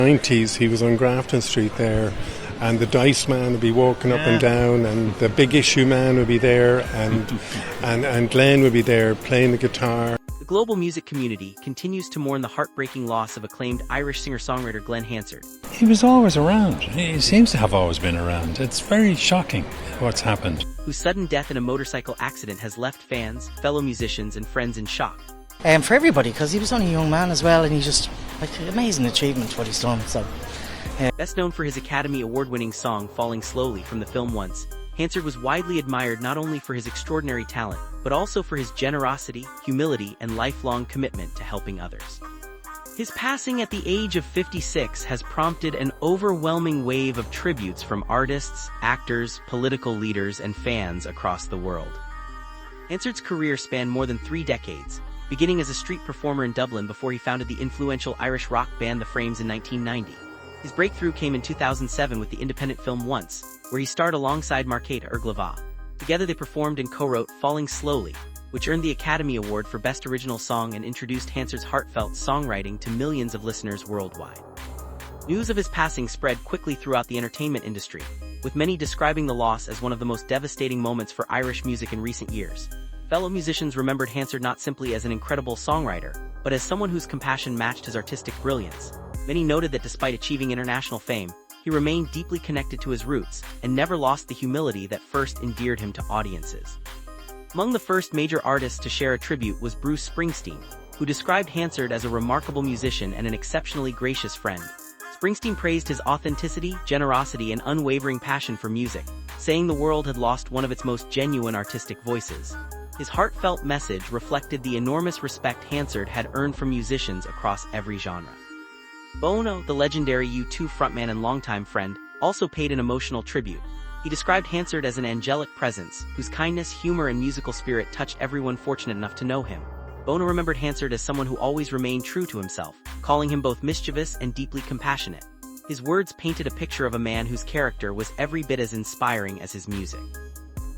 90s, he was on Grafton Street there, and the Dice Man would be walking up and down, and the Big Issue Man would be there, and Glen would be there playing the guitar. The global music community continues to mourn the heartbreaking loss of acclaimed Irish singer-songwriter Glen Hansard. He was always around. He seems to have always been around. It's very shocking what's happened. Whose sudden death in a motorcycle accident has left fans, fellow musicians and friends in shock. For everybody, because he was only a young man as well, and he just, amazing achievement what he's done. So, Best known for his Academy Award-winning song Falling Slowly from the film Once, Hansard was widely admired not only for his extraordinary talent, but also for his generosity, humility, and lifelong commitment to helping others. His passing at the age of 56 has prompted an overwhelming wave of tributes from artists, actors, political leaders, and fans across the world. Hansard's career spanned more than 3 decades, beginning as a street performer in Dublin before he founded the influential Irish rock band The Frames in 1990. His breakthrough came in 2007 with the independent film Once, where he starred alongside Markéta Irglava. Together they performed and co-wrote Falling Slowly, which earned the Academy Award for Best Original Song and introduced Hansard's heartfelt songwriting to millions of listeners worldwide. News of his passing spread quickly throughout the entertainment industry, with many describing the loss as one of the most devastating moments for Irish music in recent years. Fellow musicians remembered Hansard not simply as an incredible songwriter, but as someone whose compassion matched his artistic brilliance. Many noted that despite achieving international fame, he remained deeply connected to his roots and never lost the humility that first endeared him to audiences. Among the first major artists to share a tribute was Bruce Springsteen, who described Hansard as a remarkable musician and an exceptionally gracious friend. Springsteen praised his authenticity, generosity, and unwavering passion for music, saying the world had lost one of its most genuine artistic voices. His heartfelt message reflected the enormous respect Hansard had earned from musicians across every genre. Bono, the legendary U2 frontman and longtime friend, also paid an emotional tribute. He described Hansard as an angelic presence, whose kindness, humor, and musical spirit touched everyone fortunate enough to know him. Bono remembered Hansard as someone who always remained true to himself, calling him both mischievous and deeply compassionate. His words painted a picture of a man whose character was every bit as inspiring as his music.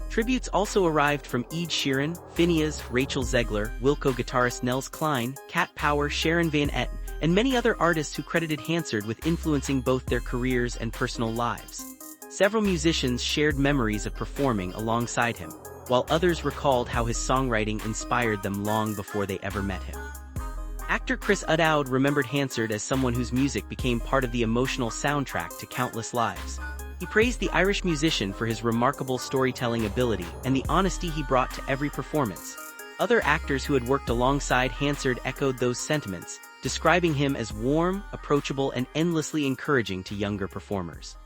Tributes also arrived from Ed Sheeran, Finneas, Rachel Zegler, Wilco guitarist Nels Cline, Cat Power, Sharon Van Etten, and many other artists who credited Hansard with influencing both their careers and personal lives. Several musicians shared memories of performing alongside him, while others recalled how his songwriting inspired them long before they ever met him. Actor Chris O'Dowd remembered Hansard as someone whose music became part of the emotional soundtrack to countless lives. He praised the Irish musician for his remarkable storytelling ability and the honesty he brought to every performance. Other actors who had worked alongside Hansard echoed those sentiments, describing him as warm, approachable, and endlessly encouraging to younger performers.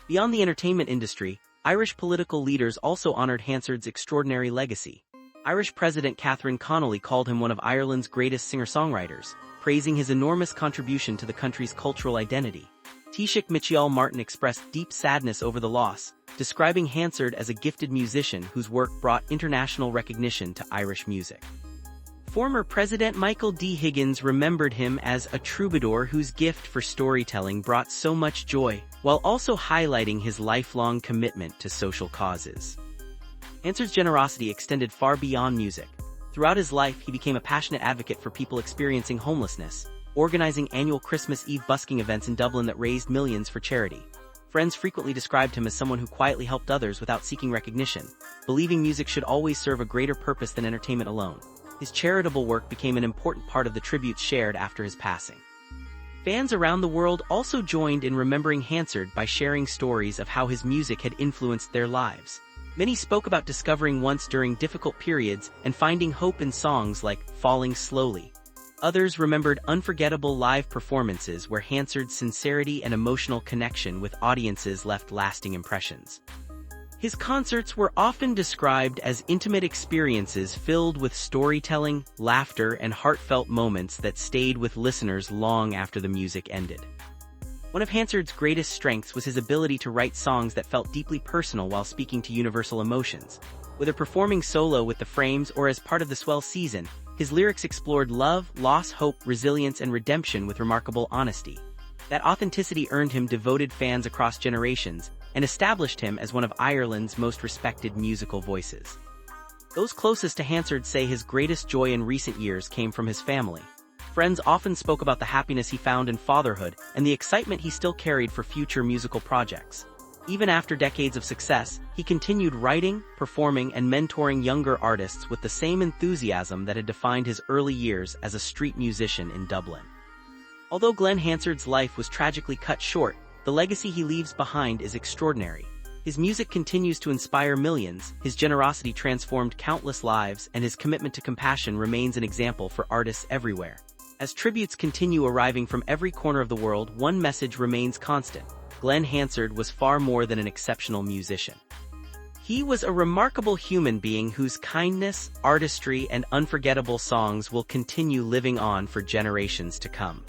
Beyond the entertainment industry, Irish political leaders also honored Hansard's extraordinary legacy. Irish President Catherine Connolly called him one of Ireland's greatest singer-songwriters, praising his enormous contribution to the country's cultural identity. Taoiseach Micheál Martin expressed deep sadness over the loss, describing Hansard as a gifted musician whose work brought international recognition to Irish music. Former President Michael D. Higgins remembered him as a troubadour whose gift for storytelling brought so much joy, while also highlighting his lifelong commitment to social causes. Hansard's generosity extended far beyond music. Throughout his life, he became a passionate advocate for people experiencing homelessness, organizing annual Christmas Eve busking events in Dublin that raised millions for charity. Friends frequently described him as someone who quietly helped others without seeking recognition, believing music should always serve a greater purpose than entertainment alone. His charitable work became an important part of the tributes shared after his passing. Fans around the world also joined in remembering Hansard by sharing stories of how his music had influenced their lives. Many spoke about discovering Once during difficult periods and finding hope in songs like Falling Slowly. Others remembered unforgettable live performances where Hansard's sincerity and emotional connection with audiences left lasting impressions. His concerts were often described as intimate experiences filled with storytelling, laughter, and heartfelt moments that stayed with listeners long after the music ended. One of Hansard's greatest strengths was his ability to write songs that felt deeply personal while speaking to universal emotions. Whether performing solo with the Frames or as part of the Swell season, his lyrics explored love, loss, hope, resilience, and redemption with remarkable honesty. That authenticity earned him devoted fans across generations and established him as one of Ireland's most respected musical voices. Those closest to Hansard say his greatest joy in recent years came from his family. friends often spoke about the happiness he found in fatherhood and the excitement he still carried for future musical projects. Even after decades of success, he continued writing, performing, and mentoring younger artists with the same enthusiasm that had defined his early years as a street musician in Dublin. Although Glen Hansard's life was tragically cut short, the legacy he leaves behind is extraordinary. His music continues to inspire millions, his generosity transformed countless lives, and his commitment to compassion remains an example for artists everywhere. As tributes continue arriving from every corner of the world, one message remains constant: Glen Hansard was far more than an exceptional musician. He was a remarkable human being whose kindness, artistry, and unforgettable songs will continue living on for generations to come.